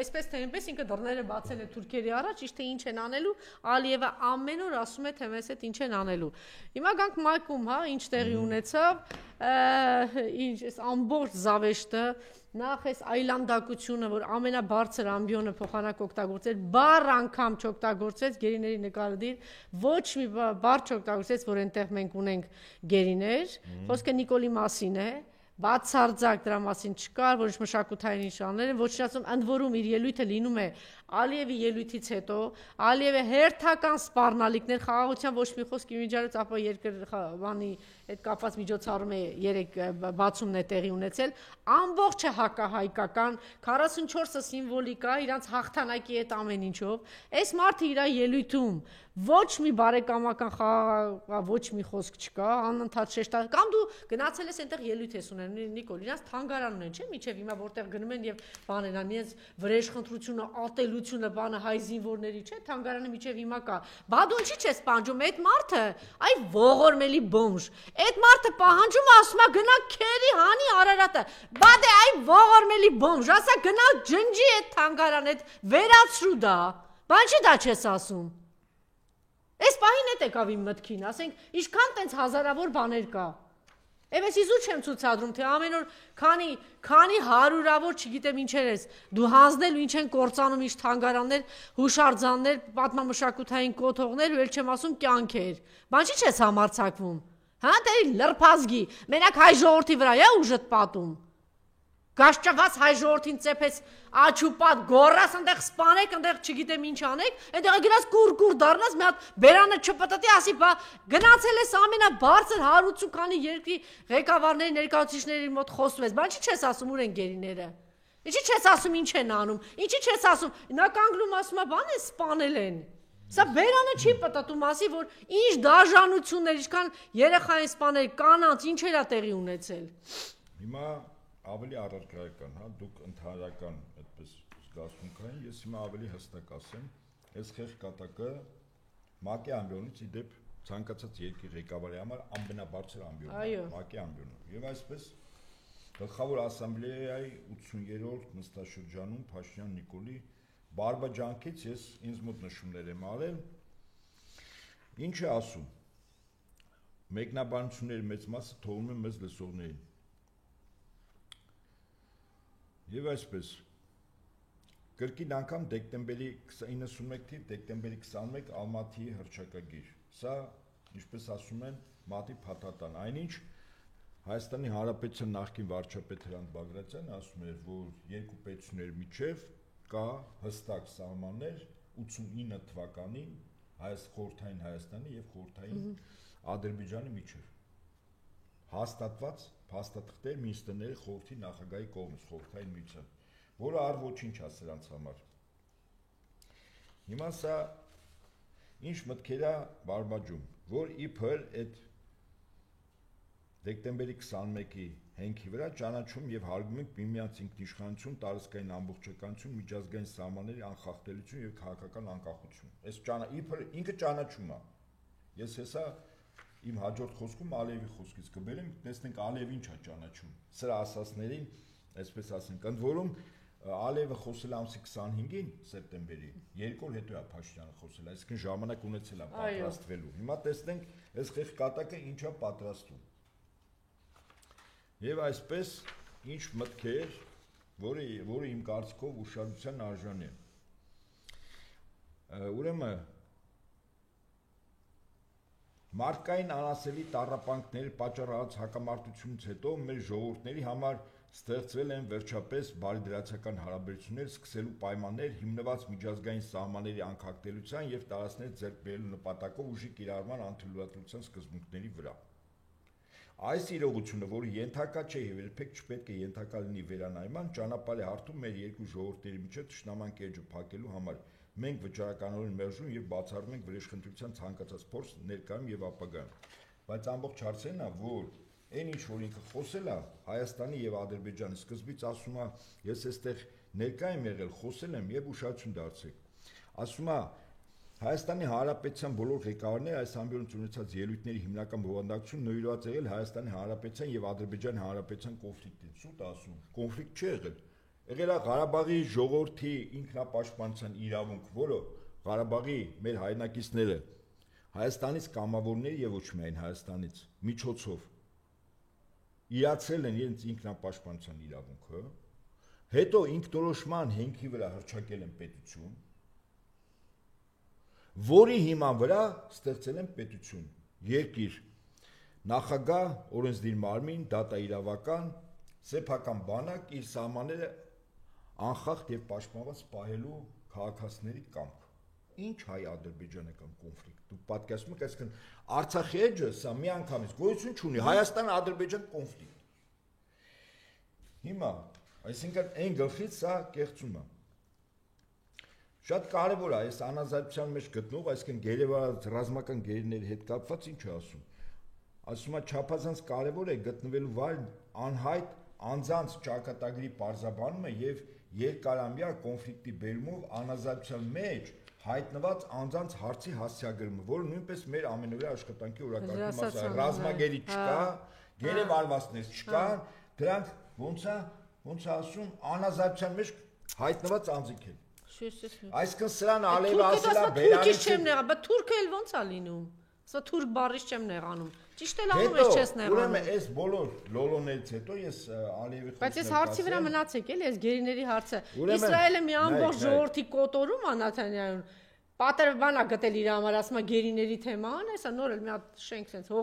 այսպես թե այնպես ինքը դռները բացել է թուրքերի առաջ, իշտ թե ինչ են անելու, Ալիևը ամեն օր ասում է, թե մեզ հետ ինչ են անելու։ Հիմա գանք Մայքում, հա, ինչ տեղի ունեցավ, ինչ այս ամբողջ զավեշտը, նախ այս այլանդակությունը, որ ամենաբարձր ամբիոնը փոխանակ օգտագործել, բառ անգամ չօգտագործեց գերիների նկարը դիր, ոչ մի բառ չօգտագործեց, որ այնտեղ մենք ունենք գերիներ, խոսքը Նիկոլի մասին է, բացարձակ դրա մասին չկար, որոշ մշակութային նշաններ են, ոչ ասում, ընդ որում իր ելույթը լինում է Ալիևի ելույթից հետո, Ալիևը հերթական սպառնալիքներ, խաղաղության ոչ մի խոսք իմիջիալից, ապա երկրվանի հետ կապված միջոցառում է 3 բացումն է տեղի ունեցել, ամբողջը հակահայկական, 44-ը սիմվոլիկ է, իրանց հաղթանակի հետ ամեն ինչով, այս մարդը իր ելույթում ոչ մի բարեկամական խաղաղ ոչ մի խոսք չկա, անընդհատ շեշտա, կամ դու գնացել ես այնտեղ ելույթ ես ունեն, Նիկոլ, իրանց թանգարան ունեն, չէ՞, միջև հիմա որտեղ գնում են եւ բաներ ան, իրենց վրեժխնդրությունը, ատելությունը, բանը հայ զինվորների, չէ՞, թանգարանը միջև հիմա կա։ Բա դու ինչի՞ չես պահանջում այդ մարդը, այ ողորմելի բոմժ։ Այդ մարդը պահանջում է, ասում է գնա քերի հանի Արարատը։ Բա դե այ ողորմելի բոմժ, ասա գնա ջնջի այդ թանգարան, այդ վերացրու դա։ Բա ինչի՞ դա չես ասում։ Այս պահին էդ եկավ իմ մտքին, ասենք, ինչքան տենց հազարավոր բաներ կա։ Էվես իզու չեմ ցուցադրում, թե ամեն օր քանի հարյուրավոր, չգիտեմ ինչեր ես, դու հանձնել ու ինչ են կործանում ինչ թանգարաններ, հուշարձաններ, պատմամշակութային կոթողներ, ու էլ չեմ ասում կյանքեր։ Բան չի չես համարձակվում։ Հա, դե լրփազգի, մենակ հայ ժողովրդի վրա է ուժդ պատում։ Գաշճված հայ ժողովրդին ծեփեց աչուպատ գորաս այնտեղ սպանեք, այնտեղ չգիտեմ ինչ անեք, այնտեղ գնաց կուր դառնաս, մի հատ բերանը չպտտի, ասի, բա գնացել ես ամենաբարձր 180 քանի երկրի ղեկավարների ներկայացուցիչների մոտ խոսում ես, բան չի չես ասում, ուր են գերիները։ Ինչի չես ասում ինչ են անում, ինչի չես ասում, նա կանգնում ասում է, բան է սպանել են։ Սա բերանը չի պտտում, ասի, որ ինչ դաժանություններ, ինչքան երեխա են սպանել, կանանց, ինչեր է տեղի ունեցել։ Հիմա ավելի առարկայական, հա, դուք ընդհանրական այդպես զգացմունքային, ես հիմա ավելի հստակ ասեմ, այս խեղճ կատակը ՄԱԿ-ի ամբիոնից ի դեպ ցանկացած երկրի ղեկավարի համար ամենաբարձր ամբիոնն է, ՄԱԿ-ի ամբիոնը։ Եվ այսպես գլխավոր ասամբլեայի 80-րդ նստաշրջանում Փաշինյան Նիկոլի բարբաջանքից ես ինձ մոտ նշումներ եմ արել, ինչ է ասում, մեկնաբանությունների մեծ մասը թողնում եմ մեզ լսողներին։ Եվ այսպես, կրկին անգամ դեկտեմբերի 91 թիվ, դեկտեմբերի 21 Ալմատիի հռչակագիր, սա, ինչպես ասում են, մատի փաթաթան, այնինչ Հայաստանի Հանրապետության նախկին վարչապետ Հրանտ Բագրատյանը ասում էր, որ երկու պետությունների միջև կա հստակ սահմաններ 89 թվականին խորհրդային Հայաստանի և խորհրդային Ադրբեջանի միջև հաստատված փաստաթղթեր Մինիստրների խորհրդի նախագահի կողմից խորհրդային միության, որը առ ոչինչ է սրանց համար։ Հիմա սա ինչ մտքեր է բարբաջում, որ իբր այդ դեկտեմբերի 21-ի հենքի վրա ճանաչում և հարգում ենք միմյանց ինքնիշխանություն, տարածքային ամբողջականություն, միջազգային սահմանների անխախտելիություն և քաղաքական անկախություն։ Այս ինքը ճանաչում է։ Ես հեսա իմ հաջորդ խոսքում Ալիևի խոսքից կբերեմ, տեսնենք Ալիևը ինչ է ճանաչում։ Սրա ասածներին, այսպես ասենք, ընդ որում Ալիևը խոսել ամսի 25-ին սեպտեմբերի, 2 օր հետո է Փաշինյանը խոսել, այսինքն ժամանակ ունեցել է պատրաստվելու։ Հիմա տեսնենք, այս խեղճ կատակը ինչ է պատրաստում։ Եվ այսպես ինչ մտքեր, որը իմ կարծիքով ուշադրության արժանի է։ Ուրեմն մարդկային անասելի տառապանքների պատճառած հակամարտությունից հետո մեր ժողովուրդների համար ստեղծվել են վերջապես բարիդրացական հարաբերություններ սկսելու պայմաններ հիմնված միջազգային սահմանների անխախտելիության և տարածքներ ձեռք բերելու նպատակով ուժի կիրառման անթույլատվության սկզբունքների վրա։ Այս իրողությունը, որը ենթակա չէ և երբեք չպետք է ենթակա լինի վերանայման, ճանապարհ է հարթում մեր երկու ժողովուրդների միջև թշնաման կերջը փակելու համար։ Մենք վճռականորեն մերժում և բացառում ենք վրեժխնդրության ցանկացած փորձ ներկայում և ապագայում։ Բայց ամբողջ հարցերն է, որ այն ինչ որ ինքը խոսել է Հայաստանի և Ադրբեջանի սկզբից ասում է, ես այստեղ ներկա եմ եղել, խոսել եմ և ուշադրություն դարձրեք։ Ասում է Հայաստանի Հանրապետության բոլոր ղեկավարները այս ամբիոնից ունեցած ելույթների հիմնական բովանդակությունը նվիրված եղել Հայաստանի Հանրապետության և Ադրբեջանի Հանրապետության կոնֆլիկտին։ Սուտ ասում, կոնֆլիկտ չի եղել։ եղել է Ղարաբաղի ժողովրդի ինքնապաշտպանության իրավունք, որը Ղարաբաղի մեր հայրենակիցները Հայաստանից կամավորներ եւ ոչ միայն Հայաստանից միջոցով իրացել են իրենց ինքնապաշտպանության իրավունքը, հետո ինքնորոշման հենքի վրա հռչակել են պետություն, որի հիման վրա ստեղծել են պետություն, երկիր, նախագահ, օրենսդիր մարմին, դատաիրավական, սեփական բանակ իր սահմանները անխախտ եւ պաշտպանված պահելու քաղաքացիների կամք։ Ինչ հայ-ադրբեջանական կոնֆլիկտ։ Դու պատկերացնում ես, այսինքն Արցախի էջը սա միանգամից գոյություն չունի, Հայաստան-Ադրբեջան կոնֆլիկտ։ Հիմա, այսինքն այն գլխից սա կեղծում է։ Շատ կարևոր է այս անազատության մեջ գտնող, այսինքն գերեվարած ռազմական գերիների հետ կապված ինչ է ասում։ Ասում է չափազանց կարևոր է գտնվելու վայր անհայտ անձանց ճակատագրի պարզաբանումը եւ երկարամյա կոնֆլիկտի բերումով անազատության մեջ հայտնված անձանց հարցի հասցեագրումը, որը նույնպես մեր ամենօրյա աշխատանքի օրակարգի մաս է, ռազմագերի չկա, գերեվարվածներ չկան, դրանք ոնց է ասում, անազատության մեջ հայտնված անձիկ են։ Այսինքն սրան Ալիևը ասել է Բերանից չեմ նեղա, բայց թուրքը էլ ոնց է լինում։ Սա թուրք բառից չեմ նեղանում։ Ճիշտ էլ անում ես չես նեղանում։ Ուրեմն այս բոլոր լոլոներից հետո ես Ալիևի Բայց ես հարցի վրա մնացեք էլի, այս գերիների հարցը։ Իսրայելը մի ամբողջ ժողովրդի կոտորում է Նաթանյահուն։ Պատերբանա գտել իր համար, ասում է գերիների թեման, հեսա նոր էլ մի հատ շենք sense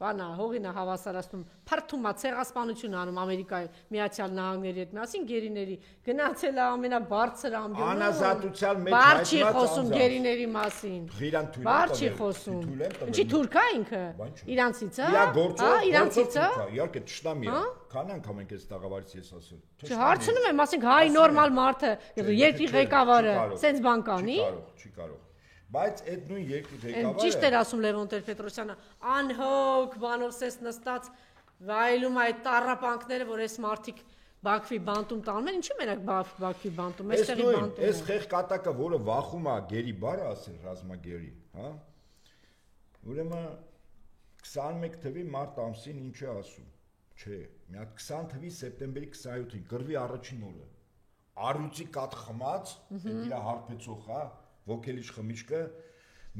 հողին է հավասարացնում, փրթում է ցեղասպանություն անում Ամերիկայի Միացյալ Նահանգների հետ միասին գերիների, գնացել է ամենաբարձր ամբիոնում։ Անազատության մեջ Բարձի խոսում գերիների մասին։ Ղիրան թույլ է։ Բարձի խոսում։ Ինչի թուրք է ինքը։ Իրանցից է։ Իրանցից է։ Իհարկե ճշտամի է։ Քանի անգամ ենք այս տաղավարից ես ասել։ Հարցնում եմ, ասենք հայ նորմալ մարդը, երկրի ղեկավարը, սենց բան կանի։ Չի կարող։ Բայց այդ նույն երկրի ղեկավարը ճիշտ էր ասում Լևոն Տեր-Պետրոսյանը, անհոգ բանով սես նստած վայելում այդ տառապանքները, որ այս մարդիկ Բաքվի բանտում տանում են, ինչի մենակ Բաքվի բանտում, այստեղի բանտում։ Այս խեղ կատակը, որը վախում է գերի բառը ասել, ռազմագերի, հա։ Ուրեմն 21 թվականի մարտ ամսին ինչ է ասում։ Չէ, մի հատ 20 թվականի սեպտեմբերի 27-ին գրվի առաջին օրը։ Առյուծի կատ խմած, այդ իր հարբեցող, հա, ոգելիչ խմիչքը,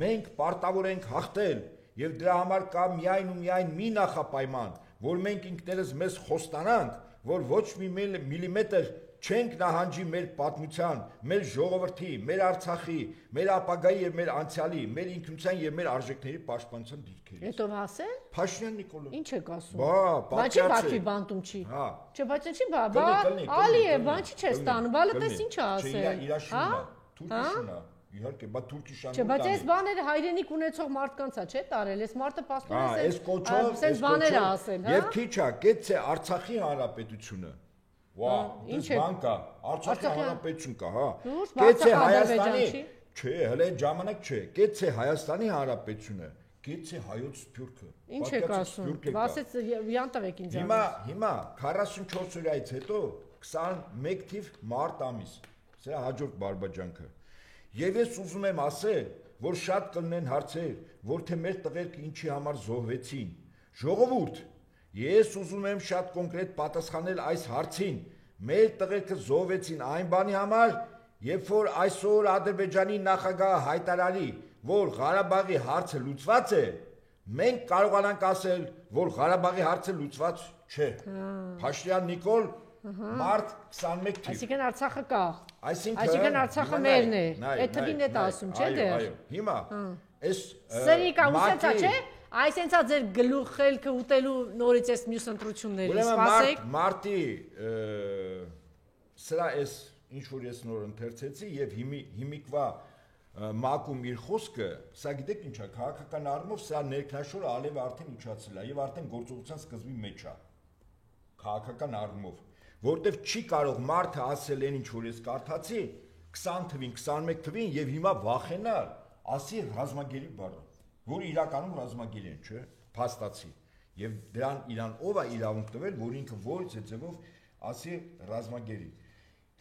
մենք պարտավոր ենք հաղթել եւ դրա համար կա միայն ու միայն մի նախապայման, որ մենք ինքներս մեզ խոստանանք, որ ոչ մի միլիմետր չենք նահանջի մեր պատմության, մեր ժողովրդի, մեր Արցախի, մեր ապագայի եւ մեր անցյալի, մեր ինքնության եւ մեր արժեքների պաշտպանության դիրքերից։ Հետո ասել։ Փաշինյան Նիկոլը։ Ինչ եք ասում։ Բայց Բաքվի բանտում չի։ Հա։ Չէ, բայց ինչի բա, Ալիև, բան չի չես տանում, բալը տես ինչ է ասել։ Իր շունը, թուրքի շունը։ Իհարկե, բայց թուրքի շանը։ Չէ, բայց այս բաները հայրենիք ունեցող մարդկանց է, չէ՞ տարել, այս մարդը պաստորեն է այս կոչով, այս բաները ասել, հա։ Եվ քիչ է, կեցե Արցախի հանրապետությունը։ Վա, ինչ բան կա, Արցախի հանրապետություն կա, հա։ Կեցե Հայաստանի, չէ, հələ ժամանակ չէ, կեցե Հայաստանի հանրապետությունը, կեցե հայոց սփյուռքը։ Ինչ եք ասում։ Վասեց յան տվեք ինձ։ Հիմա 44 օրից հետո 21 թիվ մարտ ամիս։ Սա հաջորդ բարբաջանքը։ Եվ ես ուզում եմ ասել, որ շատ կլինեն հարցեր, որ թե մեր տղերքը ինչի համար զոհվեցին։ Ժողովուրդ, ես ուզում եմ շատ կոնկրետ պատասխանել այս հարցին։ Մեր տղերքը զոհվեցին այն բանի համար, երբ որ այսօր Ադրբեջանի նախագահը հայտարարի, որ Ղարաբաղի հարցը լուծված է, մենք կարողանանք ասել, որ Ղարաբաղի հարցը լուծված չէ։ Փաշինյան Նիկոլ մարտ 21 թիվ։ Այսինքն Արցախը կա։ Այսինքն Արցախը մերն է։ Այդ թվին է ասում, չէ՞ դեր։ Այո, հիմա այս Սերիկա ուսացա, չէ՞։ Այսենցա ձեր գլուխ խելքը ուտելու նորից այս մյուս ընտրությունների սպասեք։ Մարտի սրա այս ինչ որ ես նոր ընթերցեցի եւ հիմիկվա մակում իր խոսքը, սա գիտեք ինչ է, քաղաքական առումով սա ներքնաշորը Ալիևը արդեն իջացել է եւ արդեն գործողության սկզբի մեջ է։ Քաղաքական առումով, որտեվ չի կարող մարդը ասել այն ինչ որ ես կարդացի 20 թվին, 21 թվին եւ հիմա վախենալ, ասի ռազմագերի բառը, որ իրականում ռազմագեր են, չէ՞, փաստացի։ Եվ դրան իրան ով է իրավունք տվել, որ ինքը որից է ձևով ասի ռազմագերի։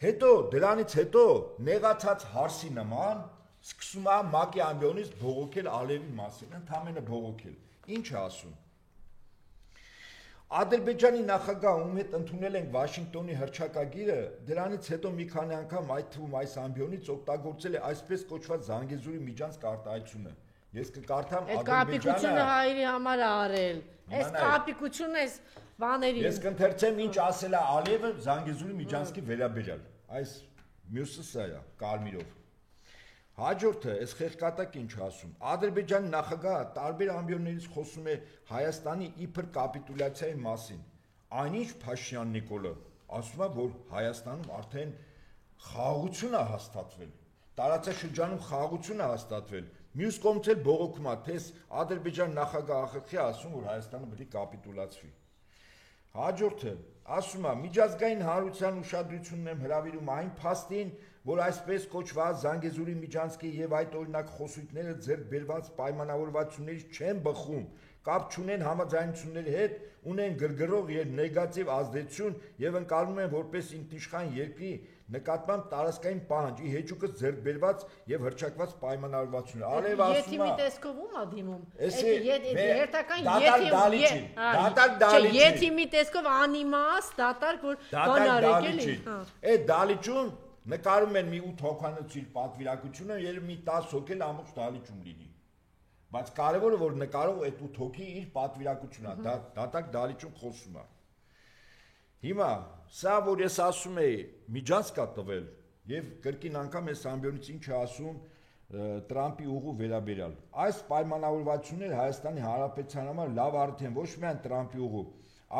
Հետո դրանից հետո նեղացած հարսի նման սկսում է ՄԱԿ-ի ամբիոնից բողոքել Ալիևի մասին, ընդամենը բողոքել։ Ինչ է ասում։ Ադրբեջանի նախագահ ում հետ ընդունել ենք Վաշինգտոնի հռչակագիրը, դրանից հետո մի քանի անգամ այդ թվում այս ամբիոնից օգտագործել է այսպես կոչված Զանգեզուրի միջանցք արտահայտությունը։ Ես կկարդամ Այդ կապիկությունը հայերի համար է արել։ Այս կապիկությունը էս բաների։ Ես կընթերցեմ ինչ ասել է Ալիևը Զանգեզուրի միջանցքի վերաբերյալ։ Այս մյուսը սա է, կարմիրով։ Հաջորդը, այս խեղկատակ ինչ ասում։ Ադրբեջանի նախագահը տարբեր ամբիոններից խոսում է Հայաստանի իբր կապիտուլյացիայի մասին։ Այնինչ Փաշինյան Նիկոլը ասում է, որ Հայաստանում արդեն խաղաղություն է հաստատվել։ Տարածաշրջանում խաղաղություն է հաստատվել։ Մյուս կողմից էլ բողոքում է, թե Ադրբեջանի նախագահը ախախի ասում, որ Հայաստանը պետք է կապիտուլացվի։ Հաջորդը ասում է միջազգային հանրության ուշադրությունն եմ հրավիրում այն փաստին, որ այսպես կոչված Զանգեզուրի միջանցքի եւ այդ օրինակ խոսույթները ձեռք բերված պայմանավորվածություններից չեն բխում, կապ չունեն համաձայնությունների հետ, ունեն գրգռող եւ նեգատիվ ազդեցություն եւ ընկալվում են որպես ինքնիշխան երկրի նկատմամբ տարածքային պահանջ, ի հեճուկս ձեռք բերված եւ հռչակված պայմանավորվածություններ։ Ալիև ասում է, Եթիմի տեսքով ում է դիմում։ Դատալ Եթիմի տեսքով անիմաս դատարկ որ բանարեք էլի։ Այդ դալիճում նկարում են մի 8 հոգանոց իր պատվիրակությունը եւ մի 10 հոգի ամբողջ դալիճում լինի։ Բայց կարևորը որ նկարող այդ 8 հոգի իր պատվիրակությունն է, դատակ դալիճում խոսում է։ Հիմա սա որ ես ասում եի, միջանցք կա տվել եւ կրկին անգամ այս ամբիոնից ինչ է ասում Տրամպի ուղու վերաբերյալ։ Այս պայմանավորվածությունները Հայաստանի Հանրապետության համար լավ արդյունք են ոչ միայն Տրամպի ուղու,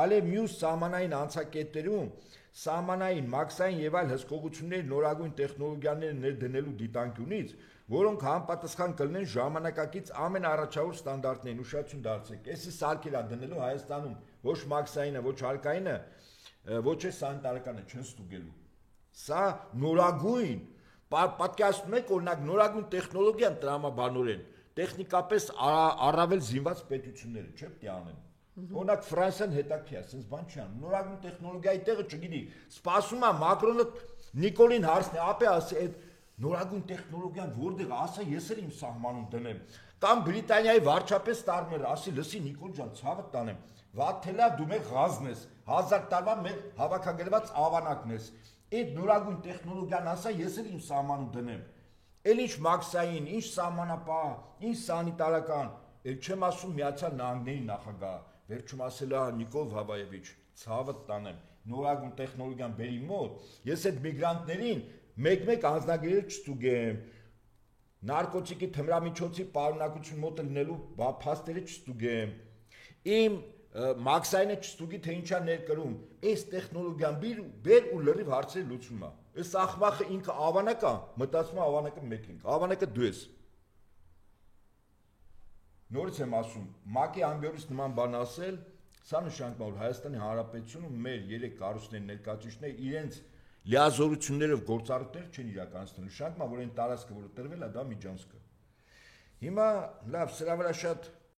այլև մյուս սահմանային անցակետերում սահմանային, մաքսային եւ այլ հսկողությունների նորագույն տեխնոլոգիաները ներդնելու դիտանկյունից, որոնք համապատասխան կլինեն ժամանակակից ամենաառաջավոր ստանդարտներին, ուշադրություն դարձրեք։ Էսի սարքեր է դնելու Հայաստանում, ոչ մաքսայինը, ոչ հարկայինը, ոչ է սանիտարականը չեն ստուգելու։ Սա նորագույն, պատկերացնում եք, օրինակ նորագույն տեխնոլոգիան տրամաբանորեն, տեխնիկապես առավել զինված պետությունները չէ՞ պետք է անեն։ Օրինակ Ֆրանսիան հետաքրքիր է, sense բան չի անում։ Նորագույն տեխնոլոգիայի տեղը չգիտի։ Սպասում է Մակրոնը Նիկոլին հարցնի, ապե ասի այդ նորագույն տեխնոլոգիան որտեղ ասա ես էլ իմ սահմանում դնեմ։ Կամ Բրիտանիայի վարչապետ Ստարմերը ասի, լսի Նիկոլ ջան, ցավը տանեմ։ Վաթելա դու մեր ղազն ես, 1000 տարվա մեր հավաքագրված ավանակն ես։ Այդ նորագույն տեխնոլոգիան ասա ես էլ իմ սահմանում դնեմ։ Էլ ինչ մաքսային, ինչ սահմանապահ, ինչ սանիտարական, էլ չեմ ասում Միացյալ Նահանգների նախագահ, վերջում ասել է Նիկոլ Վաբաևիչ, ցավը տանեմ, նորագույն տեխնոլոգիան բերի մոտ, ես այդ միգրանտներին մեկ-մեկ անձնագրերը չստուգեմ, նարկոտիկի թմրամիջոցի պարունակություն մոտ լինելու փաստերը չստուգեմ, իմ մաքսայինը չստուգի թե ինչա ներկրում, այս տեխնոլոգիան բեր ու լրիվ հարցերի լուծում է։ Այս ախմախը ինքը ավանակ է, մտածում է ավանակը մեկին, ավանակը դու ես։ Նորից եմ ասում, ՄԱԿ-ի ամբիոնից նման բան ասել, սա նշանակում է, որ Հայաստանի Հանրապետությունում մեր 3 կառույցների ներկայացուցիչները իրենց լիազորություններով գործառույթներ չեն իրականացնում, նշանակում է, որ այն տարածքը, որը տրվել է, դա միջանցք է։ Հիմա լավ, սրա վրա շատ